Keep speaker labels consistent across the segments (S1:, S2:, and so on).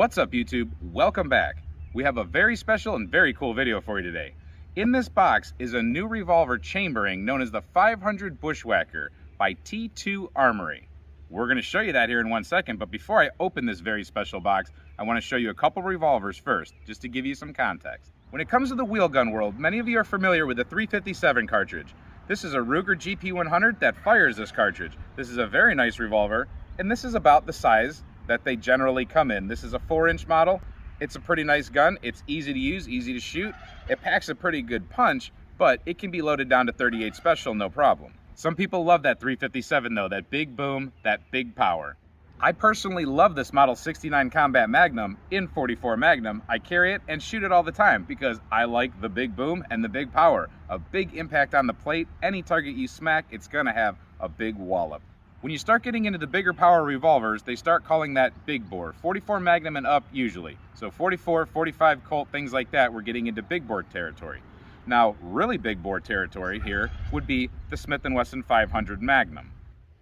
S1: What's up, YouTube? Welcome back. We have a very special and very cool video for you today. In this box is a new revolver chambering known as the 500 Bushwhacker by T2 Armory. We're going to show you that here in 1 second, but before I open this very special box, I want to show you a couple revolvers first, just to give you some context. When it comes to the wheel gun world, many of you are familiar with the 357 cartridge. This is a Ruger GP100 that fires this cartridge. This is a very nice revolver, and this is about the size that they generally come in. This is a 4-inch model. It's a pretty nice gun. It's easy to use, easy to shoot. It packs a pretty good punch, but it can be loaded down to 38 special, no problem. Some people love that 357 though, that big boom, that big power. I personally love this Model 69 Combat Magnum in 44 Magnum. I carry it and shoot it all the time because I like the big boom and the big power. A big impact on the plate. Any target you smack, it's gonna have a big wallop. When you start getting into the bigger power revolvers, they start calling that big bore. 44 Magnum and up usually. So 44, 45 Colt, things like that, we're getting into big bore territory. Now, really big bore territory here would be the Smith & Wesson 500 Magnum.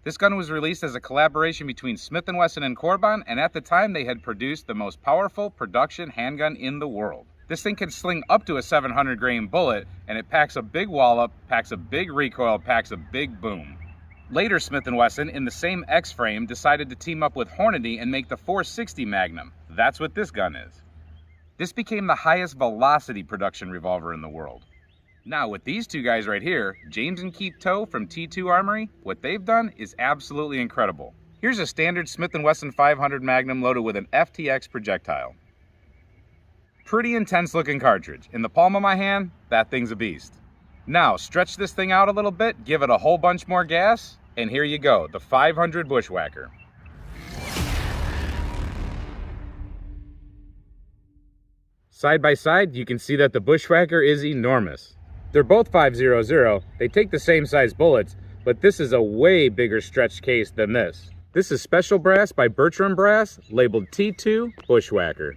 S1: This gun was released as a collaboration between Smith & Wesson and Corbin, and at the time they had produced the most powerful production handgun in the world. This thing can sling up to a 700 grain bullet, and it packs a big wallop, packs a big recoil, packs a big boom. Later, Smith & Wesson, in the same X-frame, decided to team up with Hornady and make the 460 Magnum. That's what this gun is. This became the highest velocity production revolver in the world. Now, with these two guys right here, James and Keith Toe from T2 Armory, what they've done is absolutely incredible. Here's a standard Smith & Wesson 500 Magnum loaded with an FTX projectile. Pretty intense looking cartridge. In the palm of my hand, that thing's a beast. Now, stretch this thing out a little bit, give it a whole bunch more gas, and here you go, the 500 Bushwhacker. Side by side, you can see that the Bushwhacker is enormous. They're both 500. They take the same size bullets, but this is a way bigger stretched case than this. This is special brass by Bertram Brass, labeled T2 Bushwhacker.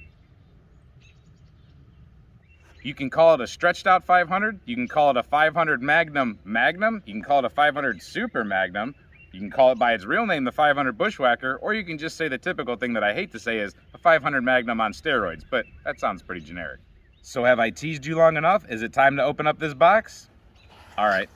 S1: You can call it a stretched out 500, you can call it a 500 Magnum, you can call it a 500 Super Magnum, you can call it by its real name the 500 Bushwhacker, or you can just say the typical thing that I hate to say is a 500 Magnum on steroids, but that sounds pretty generic. So have I teased you long enough? Is it time to open up this box? All right.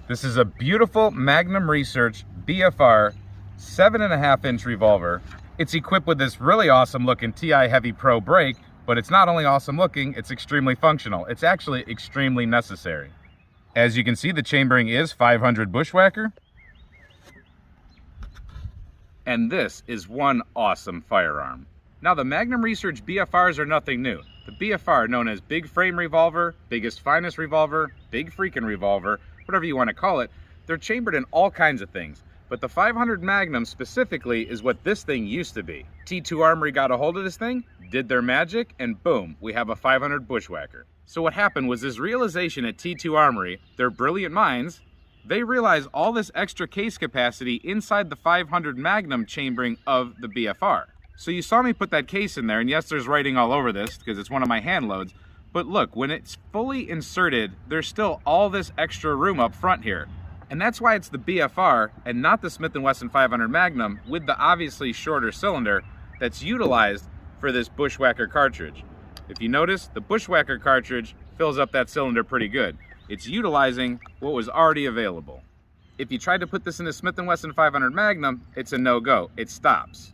S1: This is a beautiful Magnum Research BFR 7.5-inch revolver. It's equipped with this really awesome looking TI Heavy Pro brake, but it's not only awesome looking, it's extremely functional. It's actually extremely necessary. As you can see, the chambering is 500 Bushwhacker. And this is one awesome firearm. Now, the Magnum Research BFRs are nothing new. The BFR, known as Big Frame Revolver, Biggest Finest Revolver, Big Freakin' Revolver, whatever you want to call it, they're chambered in all kinds of things. But the 500 Magnum specifically is what this thing used to be. T2 Armory got a hold of this thing, did their magic, and boom, we have a 500 Bushwhacker. So what happened was this realization at T2 Armory, their brilliant minds, they realized all this extra case capacity inside the 500 Magnum chambering of the BFR. So you saw me put that case in there, and yes, there's writing all over this because it's one of my hand loads, but look, when it's fully inserted, there's still all this extra room up front here. And that's why it's the BFR and not the Smith & Wesson 500 Magnum with the obviously shorter cylinder that's utilized for this Bushwhacker cartridge. If you notice, the Bushwhacker cartridge fills up that cylinder pretty good. It's utilizing what was already available. If you tried to put this in the Smith & Wesson 500 Magnum, it's a no-go. It stops.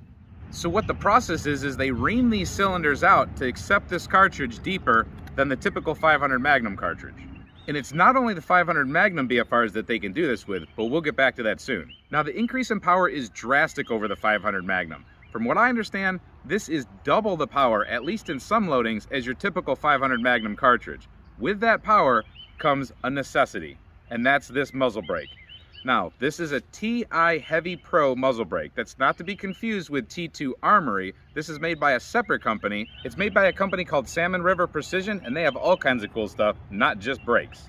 S1: So what the process is they ream these cylinders out to accept this cartridge deeper than the typical 500 Magnum cartridge. And it's not only the 500 Magnum BFRs that they can do this with, but we'll get back to that soon. Now, the increase in power is drastic over the 500 Magnum. From what I understand, this is double the power, at least in some loadings, as your typical 500 Magnum cartridge. With that power comes a necessity, and that's this muzzle brake. Now, this is a TI Heavy Pro muzzle brake. That's not to be confused with T2 Armory. This is made by a separate company. It's made by a company called Salmon River Precision, and they have all kinds of cool stuff, not just brakes.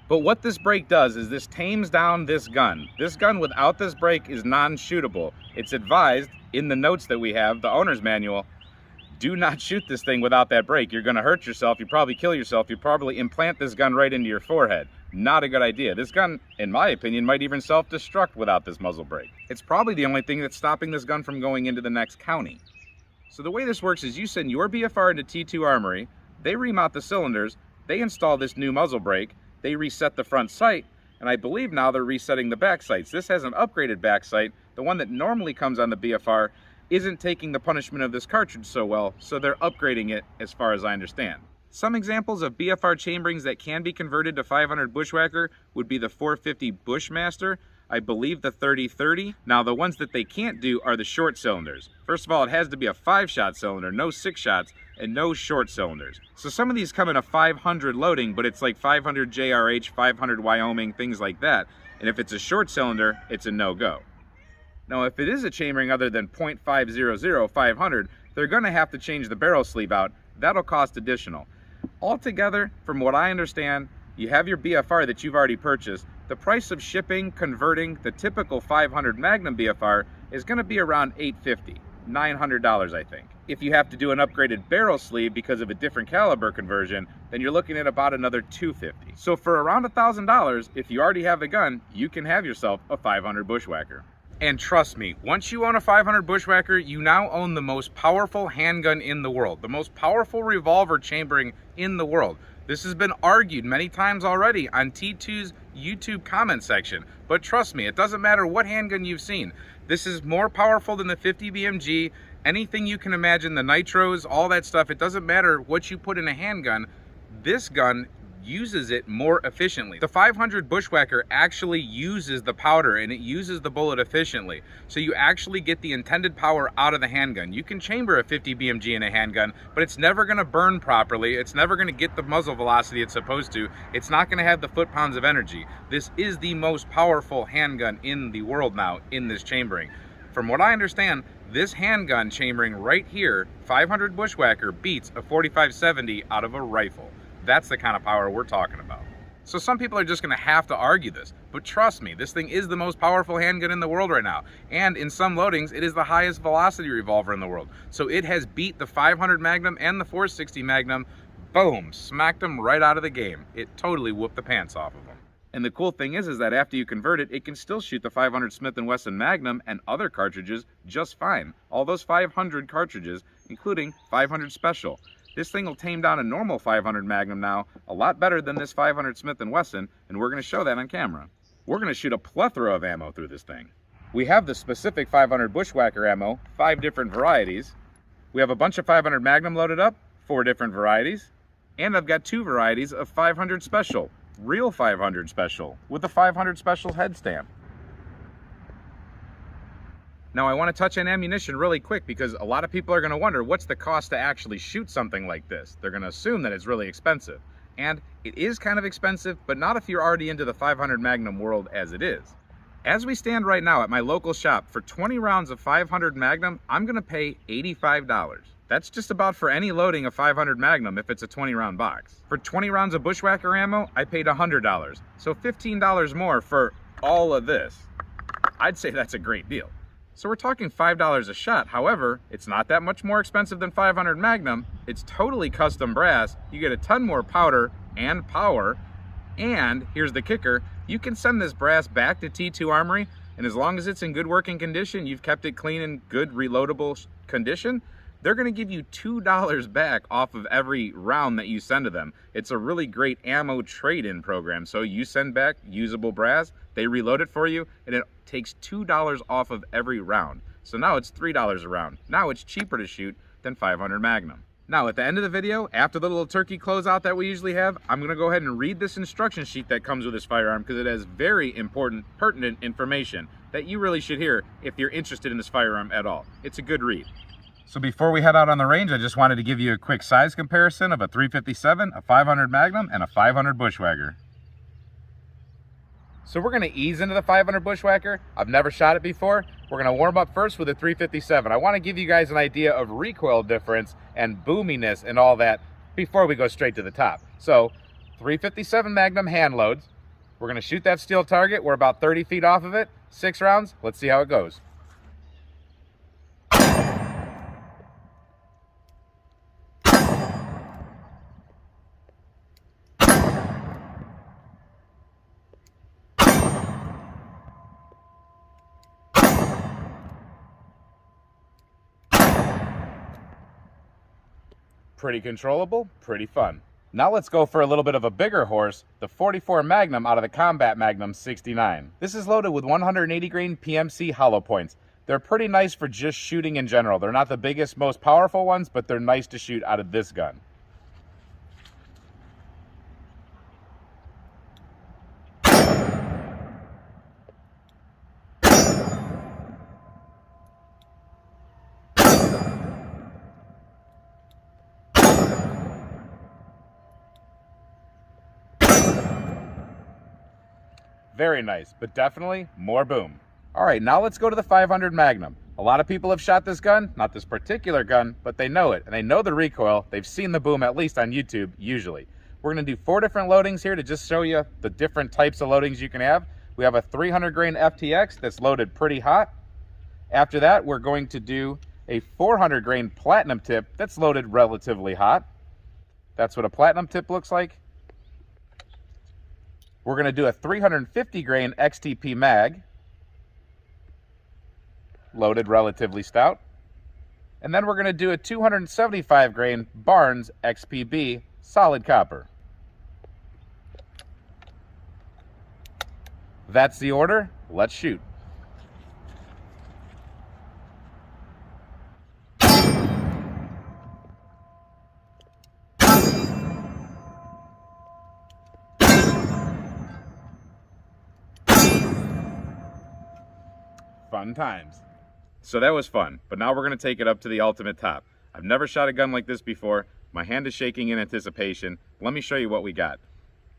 S1: But what this brake does is this tames down this gun. This gun without this brake is non-shootable. It's advised in the notes that we have, the owner's manual, do not shoot this thing without that brake. You're gonna hurt yourself, you probably kill yourself, you probably implant this gun right into your forehead. Not a good idea. This gun, in my opinion, might even self-destruct without this muzzle brake. It's probably the only thing that's stopping this gun from going into the next county. So the way this works is you send your BFR into T2 Armory, they remount the cylinders, they install this new muzzle brake, they reset the front sight, and I believe now they're resetting the back sights. This has an upgraded back sight. The one that normally comes on the BFR isn't taking the punishment of this cartridge so well, so they're upgrading it as far as I understand. Some examples of BFR chamberings that can be converted to 500 Bushwhacker would be the 450 Bushmaster, I believe the 3030. Now the ones that they can't do are the short cylinders. First of all, it has to be a 5-shot cylinder, no 6 shots, and no short cylinders. So some of these come in a 500 loading, but it's like 500 JRH, 500 Wyoming, things like that. And if it's a short cylinder, it's a no-go. Now if it is a chambering other than .500 500, they're gonna have to change the barrel sleeve out. That'll cost additional. Altogether, from what I understand, you have your BFR that you've already purchased. The price of shipping, converting the typical 500 Magnum BFR is going to be around $850, $900, I think. If you have to do an upgraded barrel sleeve because of a different caliber conversion, then you're looking at about another $250. So for around $1,000, if you already have the gun, you can have yourself a 500 Bushwhacker. And trust me, once you own a 500 Bushwhacker, you now own the most powerful handgun in the world, the most powerful revolver chambering in the world. This has been argued many times already on T2's YouTube comment section, but trust me, it doesn't matter what handgun you've seen. This is more powerful than the 50 BMG, anything you can imagine, the nitros, all that stuff. It doesn't matter what you put in a handgun. This gun uses it more efficiently. The 500 Bushwhacker actually uses the powder and it uses the bullet efficiently. So you actually get the intended power out of the handgun. You can chamber a 50 BMG in a handgun, but it's never gonna burn properly. It's never gonna get the muzzle velocity it's supposed to. It's not gonna have the foot-pounds of energy. This is the most powerful handgun in the world now in this chambering. From what I understand, this handgun chambering right here, 500 Bushwhacker, beats a 45-70 out of a rifle. That's the kind of power we're talking about. So some people are just gonna have to argue this, but trust me, this thing is the most powerful handgun in the world right now. And in some loadings, it is the highest velocity revolver in the world. So it has beat the 500 Magnum and the 460 Magnum. Boom, smacked them right out of the game. It totally whooped the pants off of them. And the cool thing is that after you convert it, it can still shoot the 500 Smith & Wesson Magnum and other cartridges just fine. All those 500 cartridges, including 500 Special. This thing will tame down a normal 500 Magnum now a lot better than this 500 Smith & Wesson, and we're going to show that on camera. We're going to shoot a plethora of ammo through this thing. We have the specific 500 Bushwhacker ammo, 5 different varieties. We have a bunch of 500 Magnum loaded up, 4 different varieties. And I've got 2 varieties of 500 Special, real 500 Special, with the 500 Special head stamp. Now I want to touch on ammunition really quick because a lot of people are going to wonder what's the cost to actually shoot something like this. They're going to assume that it's really expensive. And it is kind of expensive, but not if you're already into the 500 Magnum world as it is. As we stand right now at my local shop, for 20 rounds of 500 Magnum, I'm going to pay $85. That's just about for any loading of 500 Magnum if it's a 20 round box. For 20 rounds of Bushwhacker ammo, I paid $100. So $15 more for all of this. I'd say that's a great deal. So we're talking $5 a shot. However, it's not that much more expensive than 500 Magnum. It's totally custom brass. You get a ton more powder and power. And here's the kicker, you can send this brass back to T2 Armory, and as long as it's in good working condition, you've kept it clean and good reloadable condition, they're gonna give you $2 back off of every round that you send to them. It's a really great ammo trade-in program. So you send back usable brass, they reload it for you, and it takes $2 off of every round. So now it's $3 a round. Now it's cheaper to shoot than 500 Magnum. Now at the end of the video, after the little turkey closeout that we usually have, I'm gonna go ahead and read this instruction sheet that comes with this firearm because it has very important, pertinent information that you really should hear if you're interested in this firearm at all. It's a good read. So before we head out on the range, I just wanted to give you a quick size comparison of a 357, a 500 Magnum, and a 500 Bushwhacker. So we're gonna ease into the 500 Bushwhacker. I've never shot it before. We're gonna warm up first with a 357. I wanna give you guys an idea of recoil difference and boominess and all that before we go straight to the top. So 357 Magnum hand loads. We're gonna shoot that steel target. We're about 30 feet off of it, 6 rounds. Let's see how it goes. Pretty controllable, pretty fun. Now let's go for a little bit of a bigger horse, the 44 Magnum out of the Combat Magnum 69. This is loaded with 180 grain PMC hollow points. They're pretty nice for just shooting in general. They're not the biggest, most powerful ones, but they're nice to shoot out of this gun. Very nice, but definitely more boom. All right, now let's go to the 500 Magnum. A lot of people have shot this gun, not this particular gun, but they know it, and they know the recoil. They've seen the boom, at least on YouTube, usually. We're gonna do 4 different loadings here to just show you the different types of loadings you can have. We have a 300 grain FTX that's loaded pretty hot. After that, we're going to do a 400 grain platinum tip that's loaded relatively hot. That's what a platinum tip looks like. We're going to do a 350 grain XTP mag, loaded relatively stout. And then we're going to do a 275 grain Barnes XPB solid copper. That's the order. Let's shoot. Fun times. So that was fun, but now we're going to take it up to the ultimate top. I've never shot a gun like this before. My hand is shaking in anticipation. Let me show you what we got.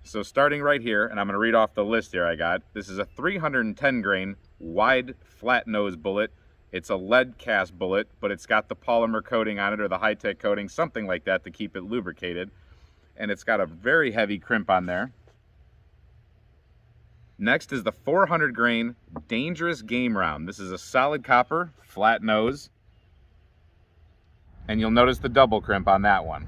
S1: So starting right here, and I'm going to read off the list here I got. This is a 310 grain wide flat nose bullet. It's a lead cast bullet, but it's got the polymer coating on it, or the high-tech coating, something like that, to keep it lubricated. And it's got a very heavy crimp on there. Next is the 400 grain dangerous game round. This is a solid copper, flat nose. And you'll notice the double crimp on that one.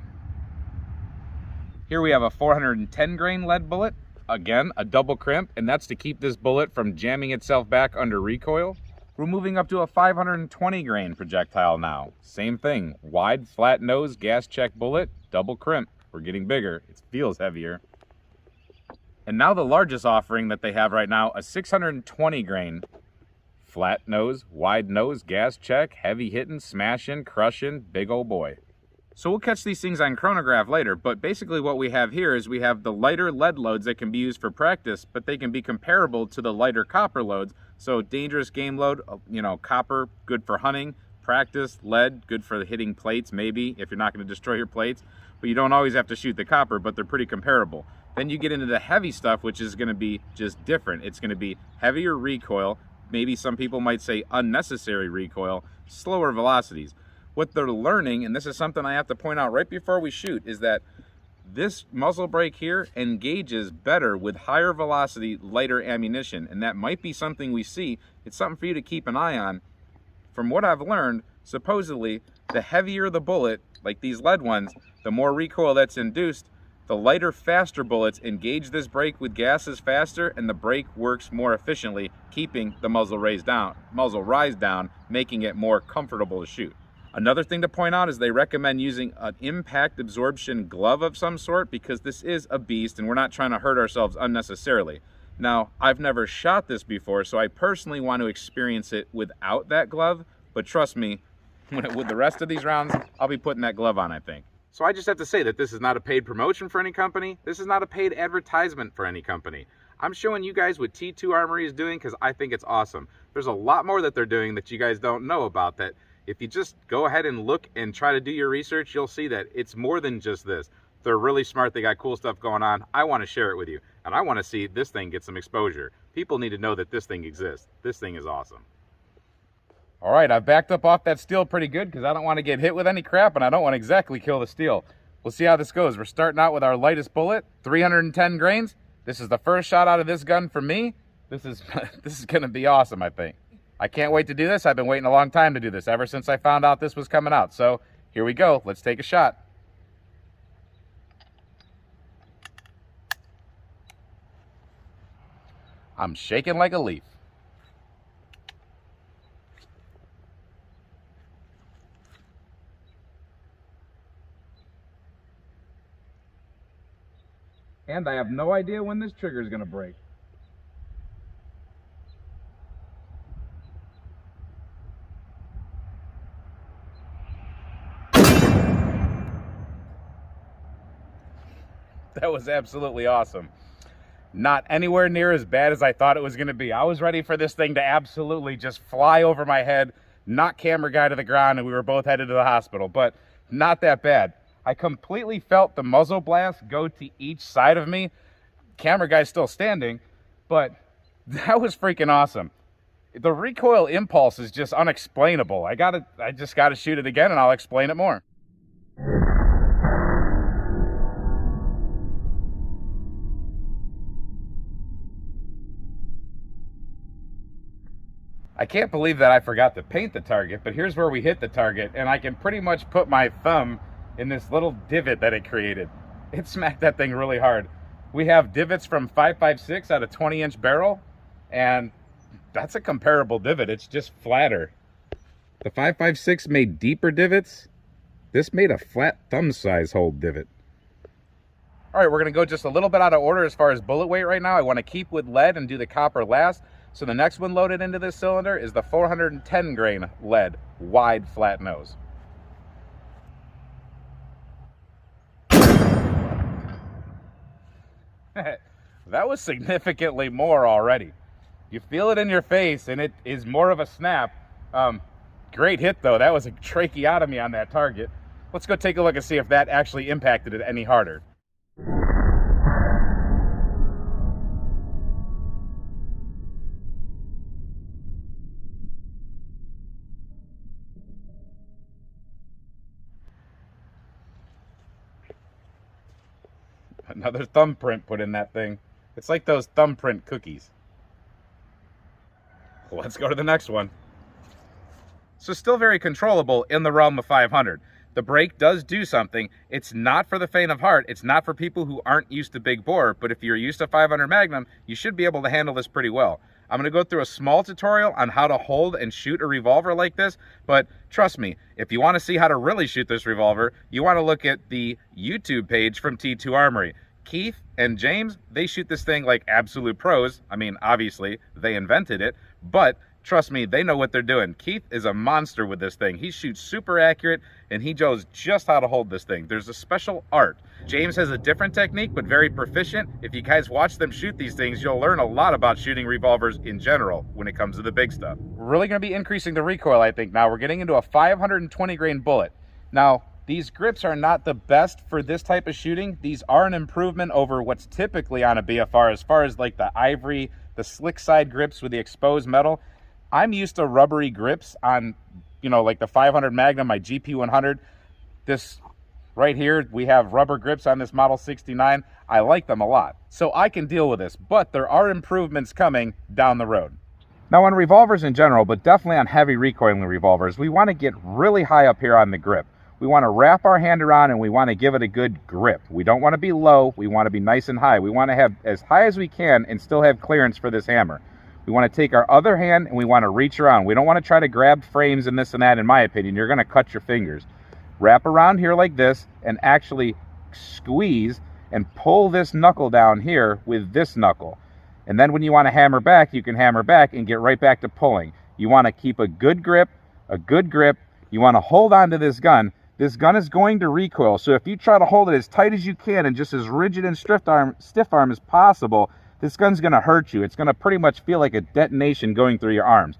S1: Here we have a 410 grain lead bullet. Again, a double crimp, and that's to keep this bullet from jamming itself back under recoil. We're moving up to a 520 grain projectile now. Same thing, wide, flat nose, gas check bullet, double crimp. We're getting bigger, it feels heavier. And now the largest offering that they have right now, a 620 grain flat nose, wide nose, gas check, heavy hitting, smashing, crushing, big old boy. So we'll catch these things on chronograph later, but basically what we have here is we have the lighter lead loads that can be used for practice, but they can be comparable to the lighter copper loads. So dangerous game load, you know, copper, good for hunting. Practice, lead, good for hitting plates, maybe, if you're not going to destroy your plates. But you don't always have to shoot the copper, but they're pretty comparable. Then you get into the heavy stuff, which is going to be just different. It's going to be heavier recoil, maybe some people might say unnecessary recoil, slower velocities. What they're learning, and this is something I have to point out right before we shoot, is that this muzzle brake here engages better with higher velocity, lighter ammunition, and that might be something we see. It's something for you to keep an eye on. From what I've learned, supposedly, the heavier the bullet, like these lead ones, the more recoil that's induced. The lighter, faster bullets engage this brake with gases faster, and the brake works more efficiently, keeping the muzzle rise down, making it more comfortable to shoot. Another thing to point out is they recommend using an impact absorption glove of some sort, because this is a beast and we're not trying to hurt ourselves unnecessarily. Now, I've never shot this before, so I personally want to experience it without that glove, but trust me, with the rest of these rounds, I'll be putting that glove on, I think. So I just have to say that this is not a paid promotion for any company. This is not a paid advertisement for any company. I'm showing you guys what T2 Armory is doing because I think it's awesome. There's a lot more that they're doing that you guys don't know about, that if you just go ahead and look and try to do your research, you'll see that it's more than just this. They're really smart. They got cool stuff going on. I want to share it with you, and I want to see this thing get some exposure. People need to know that this thing exists. This thing is awesome. All right, I've backed up off that steel pretty good because I don't want to get hit with any crap, and I don't want to exactly kill the steel. We'll see how this goes. We're starting out with our lightest bullet, 310 grains. This is the first shot out of this gun for me. This is going to be awesome, I think. I can't wait to do this. I've been waiting a long time to do this, ever since I found out this was coming out. So here we go. Let's take a shot. I'm shaking like a leaf. And I have no idea when this trigger is going to break. That was absolutely awesome. Not anywhere near as bad as I thought it was going to be. I was ready for this thing to absolutely just fly over my head, knock camera guy to the ground, and we were both headed to the hospital, but not that bad. I completely felt the muzzle blast go to each side of me. Camera guy's still standing, but that was freaking awesome. The recoil impulse is just unexplainable. I just gotta shoot it again and I'll explain it more. I can't believe that I forgot to paint the target, but here's where we hit the target, and I can pretty much put my thumb in this little divot that it created. It smacked that thing really hard. We have divots from 5.56 at a 20-inch barrel, and that's a comparable divot. It's just flatter. The 5.56 made deeper divots. This made a flat thumb size hole divot. All right, we're gonna go just a little bit out of order as far as bullet weight right now. I wanna keep with lead and do the copper last. So the next one loaded into this cylinder is the 410 grain lead wide flat nose. That was significantly more already. You feel it in your face and it is more of a snap. Great hit though. That was a tracheotomy on that target. Let's go take a look and see if that actually impacted it any harder. Another thumbprint put in that thing. It's like those thumbprint cookies. Let's go to the next one. So still very controllable in the realm of 500. The brake does do something. It's not for the faint of heart. It's not for people who aren't used to big bore, but if you're used to 500 Magnum, you should be able to handle this pretty well. I'm gonna go through a small tutorial on how to hold and shoot a revolver like this, but trust me, if you wanna see how to really shoot this revolver, you wanna look at the YouTube page from T2 Armory. Keith and James, they shoot this thing like absolute pros. I mean, obviously, they invented it, but trust me, they know what they're doing. Keith is a monster with this thing. He shoots super accurate, and he knows just how to hold this thing. There's a special art. James has a different technique, but very proficient. If you guys watch them shoot these things, you'll learn a lot about shooting revolvers in general when it comes to the big stuff. We're really gonna be increasing the recoil, I think, now. We're getting into a 520 grain bullet. Now, these grips are not the best for this type of shooting. These are an improvement over what's typically on a BFR as far as like the ivory, the slick side grips with the exposed metal. I'm used to rubbery grips on, you know, like the 500 Magnum, my GP100. This right here, we have rubber grips on this Model 69. I like them a lot, so I can deal with this, but there are improvements coming down the road. Now on revolvers in general, but definitely on heavy recoiling revolvers, we want to get really high up here on the grip. We want to wrap our hand around and we want to give it a good grip. We don't want to be low, we want to be nice and high. We want to have as high as we can and still have clearance for this hammer. We want to take our other hand and we want to reach around. We don't want to try to grab frames and this and that, in my opinion. You're going to cut your fingers. Wrap around here like this and actually squeeze and pull this knuckle down here with this knuckle. And then when you want to hammer back, you can hammer back and get right back to pulling. You want to keep a good grip, a good grip. You want to hold on to this gun. This gun is going to recoil, so if you try to hold it as tight as you can and just as rigid and stiff arm as possible, this gun's going to hurt you. It's going to pretty much feel like a detonation going through your arms.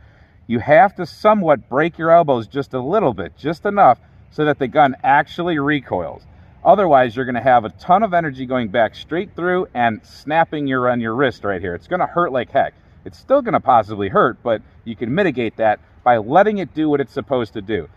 S1: You have to somewhat break your elbows just a little bit, just enough, so that the gun actually recoils. Otherwise, you're going to have a ton of energy going back straight through and snapping on your wrist right here. It's going to hurt like heck. It's still going to possibly hurt, but you can mitigate that by letting it do what it's supposed to do.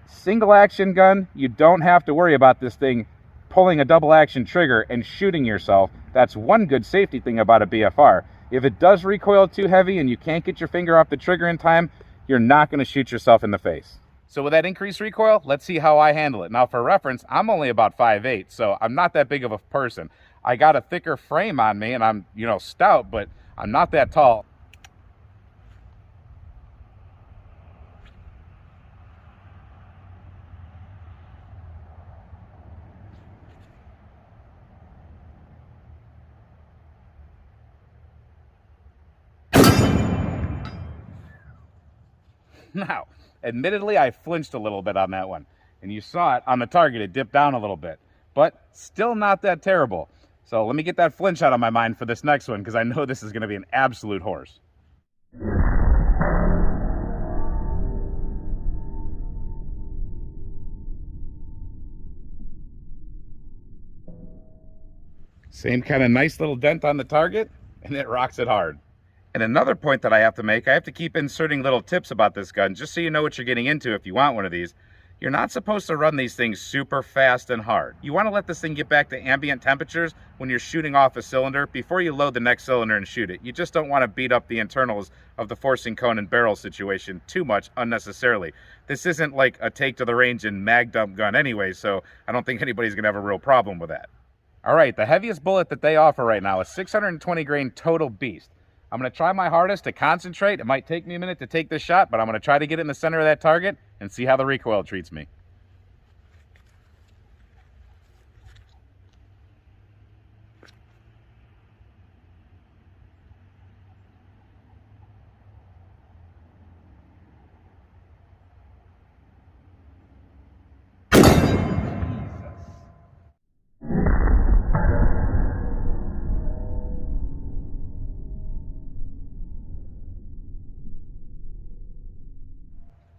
S1: Single action gun, you don't have to worry about this thing pulling a double action trigger and shooting yourself. That's one good safety thing about a BFR. If it does recoil too heavy and you can't get your finger off the trigger in time, you're not going to shoot yourself in the face. So with that increased recoil, let's see how I handle it. Now for reference, I'm only about 5'8", so I'm not that big of a person. I got a thicker frame on me and I'm, you know, stout, but I'm not that tall. Now, admittedly, I flinched a little bit on that one. And you saw it on the target, it dipped down a little bit. But still not that terrible. So let me get that flinch out of my mind for this next one, because I know this is going to be an absolute horse. Same kind of nice little dent on the target, and it rocks it hard. And another point that I have to make, I have to keep inserting little tips about this gun, just so you know what you're getting into if you want one of these. You're not supposed to run these things super fast and hard. You want to let this thing get back to ambient temperatures when you're shooting off a cylinder before you load the next cylinder and shoot it. You just don't want to beat up the internals of the forcing cone and barrel situation too much unnecessarily. This isn't like a take to the range and mag dump gun anyway, so I don't think anybody's going to have a real problem with that. All right, the heaviest bullet that they offer right now is 620 grain total beast. I'm going to try my hardest to concentrate. It might take me a minute to take this shot, but I'm going to try to get it in the center of that target and see how the recoil treats me.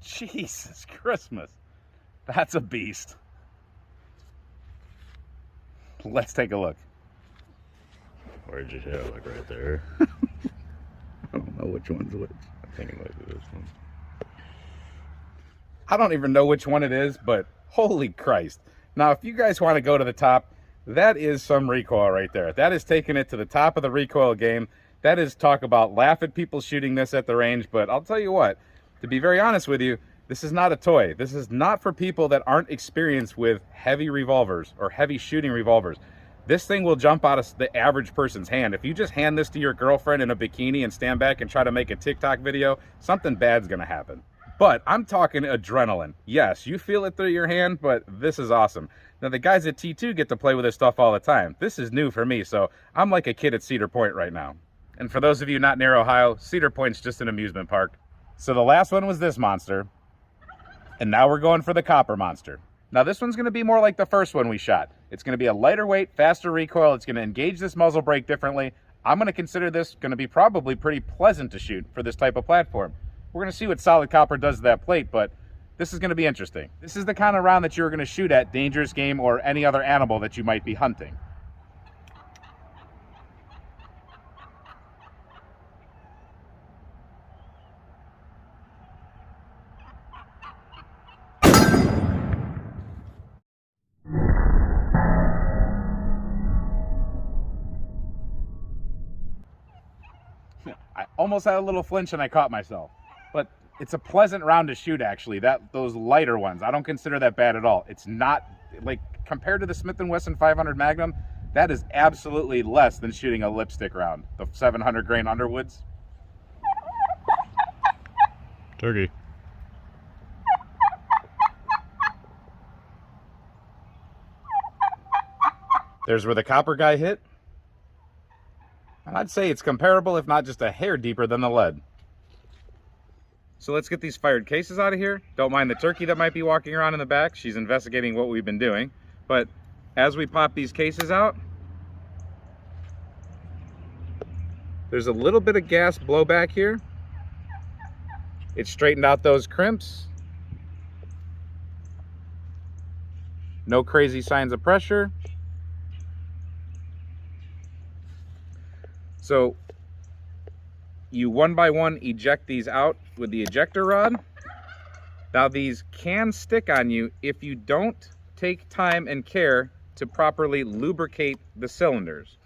S1: Jesus Christmas, that's a beast. Let's take a look.
S2: Where'd you hit? Like right there?
S1: I don't know which one's which.
S2: I think it might be this one.
S1: I don't even know which one it is, but holy Christ. Now, if you guys want to go to the top, that is some recoil right there. That is taking it to the top of the recoil game. That is talk about laugh at people shooting this at the range, but I'll tell you what, to be very honest with you, this is not a toy. This is not for people that aren't experienced with heavy revolvers or heavy shooting revolvers. This thing will jump out of the average person's hand. If you just hand this to your girlfriend in a bikini and stand back and try to make a TikTok video, something bad's gonna happen. But I'm talking adrenaline. Yes, you feel it through your hand, but this is awesome. Now, the guys at T2 get to play with this stuff all the time. This is new for me, so I'm like a kid at Cedar Point right now. And for those of you not near Ohio, Cedar Point's just an amusement park. So the last one was this monster, and now we're going for the copper monster. Now this one's gonna be more like the first one we shot. It's gonna be a lighter weight, faster recoil. It's gonna engage this muzzle brake differently. I'm gonna consider this gonna be probably pretty pleasant to shoot for this type of platform. We're gonna see what solid copper does to that plate, but this is gonna be interesting. This is the kind of round that you're gonna shoot at dangerous game or any other animal that you might be hunting. I almost had a little flinch and I caught myself, but it's a pleasant round to shoot actually. Those lighter ones, I don't consider that bad at all. It's not, like, compared to the Smith & Wesson 500 Magnum, that is absolutely less than shooting a lipstick round, the 700 grain Underwoods.
S2: Turkey.
S1: There's where the copper guy hit. And I'd say it's comparable, if not just a hair deeper than the lead. So let's get these fired cases out of here. Don't mind the turkey that might be walking around in the back. She's investigating what we've been doing. But as we pop these cases out, there's a little bit of gas blowback here. It straightened out those crimps. No crazy signs of pressure. So you one by one eject these out with the ejector rod. Now these can stick on you if you don't take time and care to properly lubricate the cylinders.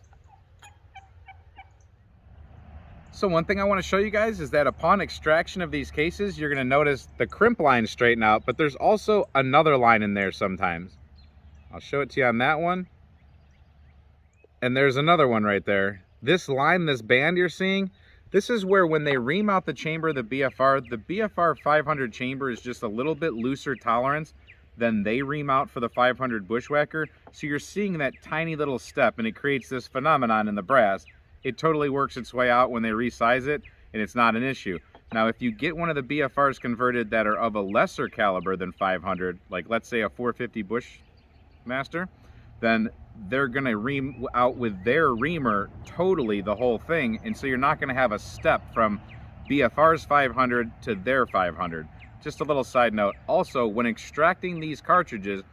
S1: So one thing I want to show you guys is that upon extraction of these cases, you're going to notice the crimp line straighten out, but there's also another line in there sometimes. I'll show it to you on that one. And there's another one right there. This line, this band you're seeing, this is where when they ream out the chamber, the BFR 500 chamber is just a little bit looser tolerance than they ream out for the 500 Bushwhacker. So you're seeing that tiny little step, and it creates this phenomenon in the brass. It totally works its way out when they resize it, and it's not an issue. Now, if you get one of the BFRs converted that are of a lesser caliber than 500, like let's say a 450 Bushmaster, then they're going to ream out with their reamer totally the whole thing, and so you're not going to have a step from BFR's 500 to their 500. Just a little side note. Also, when extracting these cartridges,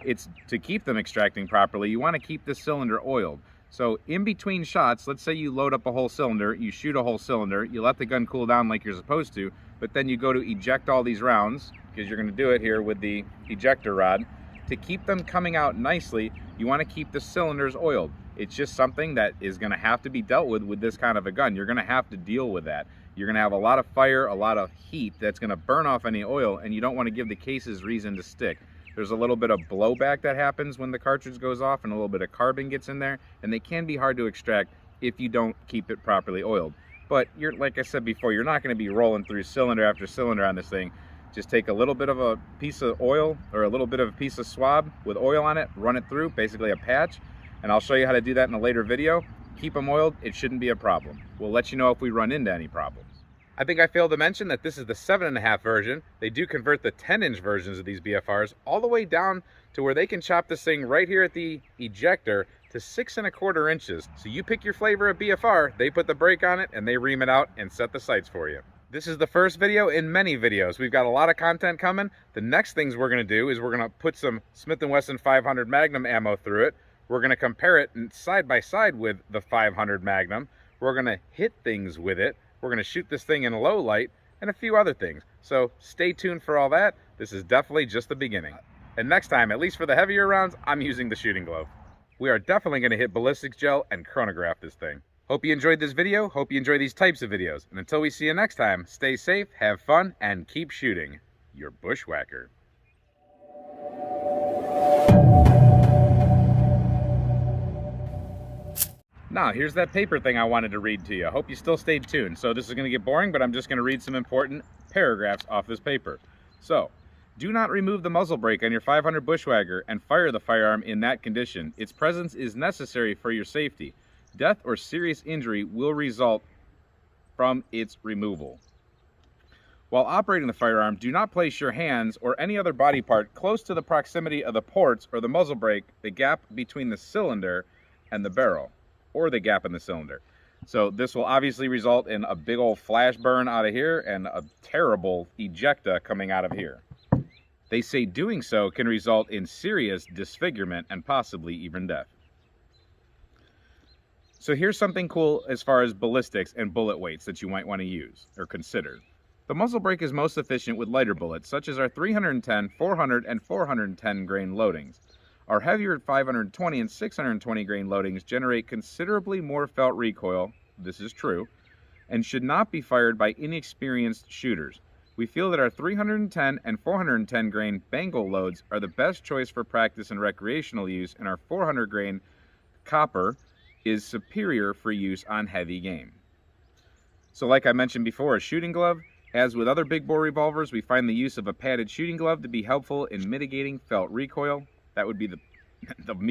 S1: it's to keep them extracting properly, you want to keep the cylinder oiled. So in between shots, let's say you load up a whole cylinder, you shoot a whole cylinder, you let the gun cool down like you're supposed to, but then you go to eject all these rounds, because you're going to do it here with the ejector rod. To keep them coming out nicely, you want to keep the cylinders oiled. It's just something that is going to have to be dealt with this kind of a gun. You're going to have to deal with that. You're going to have a lot of fire, a lot of heat that's going to burn off any oil, and you don't want to give the cases reason to stick. There's a little bit of blowback that happens when the cartridge goes off, and a little bit of carbon gets in there, and they can be hard to extract if you don't keep it properly oiled. But you're, like I said before, you're not going to be rolling through cylinder after cylinder on this thing. Just take a little bit of a piece of oil or a little bit of a piece of swab with oil on it, run it through, basically a patch, and I'll show you how to do that in a later video. Keep them oiled, it shouldn't be a problem. We'll let you know if we run into any problems. I think I failed to mention that this is the 7.5 version. They do convert the 10-inch versions of these BFRs all the way down to where they can chop this thing right here at the ejector to 6.25 inches. So you pick your flavor of BFR, they put the brake on it, and they ream it out and set the sights for you. This is the first video in many videos. We've got a lot of content coming. The next things we're going to do is we're going to put some Smith & Wesson 500 Magnum ammo through it. We're going to compare it side by side with the 500 Magnum. We're going to hit things with it. We're going to shoot this thing in low light and a few other things. So stay tuned for all that. This is definitely just the beginning. And next time, at least for the heavier rounds, I'm using the shooting glove. We are definitely going to hit ballistics gel and chronograph this thing. Hope you enjoyed this video. Hope you enjoy these types of videos. And until we see you next time, stay safe, have fun, and keep shooting. Your Bushwhacker. Now, here's that paper thing I wanted to read to you. I hope you still stayed tuned. So this is going to get boring, but I'm just going to read some important paragraphs off this paper. So, do not remove the muzzle brake on your 500 Bushwhacker and fire the firearm in that condition. Its presence is necessary for your safety. Death or serious injury will result from its removal. While operating the firearm, do not place your hands or any other body part close to the proximity of the ports or the muzzle brake, the gap between the cylinder and the barrel, or the gap in the cylinder. So this will obviously result in a big old flash burn out of here and a terrible ejecta coming out of here. They say doing so can result in serious disfigurement and possibly even death. So here's something cool as far as ballistics and bullet weights that you might want to use or consider. The muzzle brake is most efficient with lighter bullets, such as our 310, 400, and 410 grain loadings. Our heavier 520 and 620 grain loadings generate considerably more felt recoil, this is true, and should not be fired by inexperienced shooters. We feel that our 310 and 410 grain bangle loads are the best choice for practice and recreational use, and our 400 grain copper is superior for use on heavy game. So like I mentioned before, a shooting glove, as with other big bore revolvers, we find the use of a padded shooting glove to be helpful in mitigating felt recoil. That would be the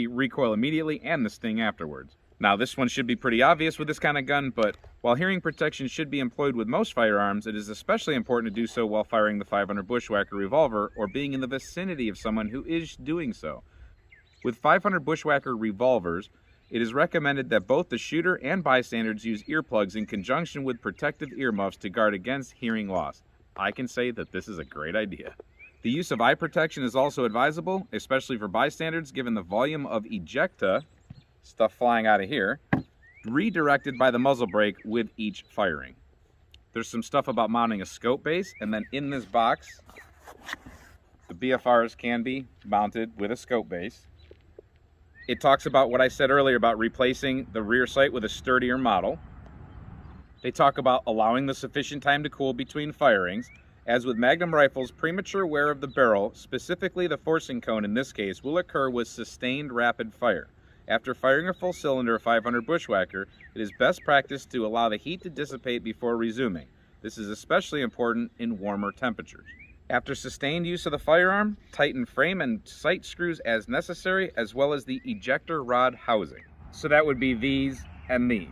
S1: recoil immediately and the sting afterwards. Now this one should be pretty obvious with this kind of gun, but while hearing protection should be employed with most firearms, it is especially important to do so while firing the 500 Bushwhacker revolver or being in the vicinity of someone who is doing so. With 500 Bushwhacker revolvers, it is recommended that both the shooter and bystanders use earplugs in conjunction with protective earmuffs to guard against hearing loss. I can say that this is a great idea. The use of eye protection is also advisable, especially for bystanders, given the volume of ejecta, stuff flying out of here, redirected by the muzzle brake with each firing. There's some stuff about mounting a scope base, and then in this box, the BFRs can be mounted with a scope base. It talks about what I said earlier about replacing the rear sight with a sturdier model. They talk about allowing the sufficient time to cool between firings. As with Magnum rifles, premature wear of the barrel, specifically the forcing cone in this case, will occur with sustained rapid fire. After firing a full cylinder 500 Bushwhacker, it is best practice to allow the heat to dissipate before resuming. This is especially important in warmer temperatures. After sustained use of the firearm, tighten frame and sight screws as necessary, as well as the ejector rod housing. So that would be these and these.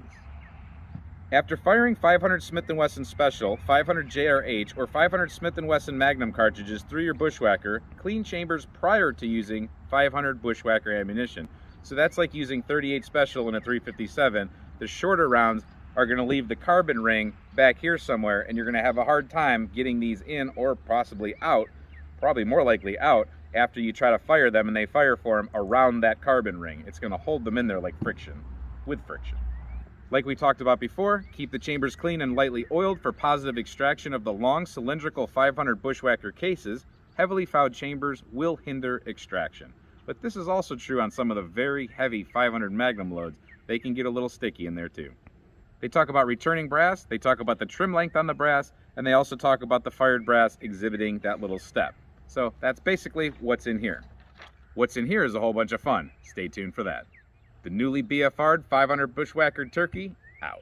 S1: After firing 500 Smith & Wesson Special, 500 JRH, or 500 Smith & Wesson Magnum cartridges through your Bushwhacker, clean chambers prior to using 500 Bushwhacker ammunition. So that's like using 38 Special in a 357. The shorter rounds are going to leave the carbon ring back here somewhere, and you're going to have a hard time getting these in or possibly out, probably more likely out, after you try to fire them and they fire for them around that carbon ring. It's going to hold them in there like friction, with friction. Like we talked about before, keep the chambers clean and lightly oiled for positive extraction of the long cylindrical 500 Bushwhacker cases. Heavily fouled chambers will hinder extraction. But this is also true on some of the very heavy 500 Magnum loads. They can get a little sticky in there too. They talk about returning brass, they talk about the trim length on the brass, and they also talk about the fired brass exhibiting that little step. So that's basically what's in here. What's in here is a whole bunch of fun. Stay tuned for that. The newly BFR'd 500 Bushwhacker turkey, out.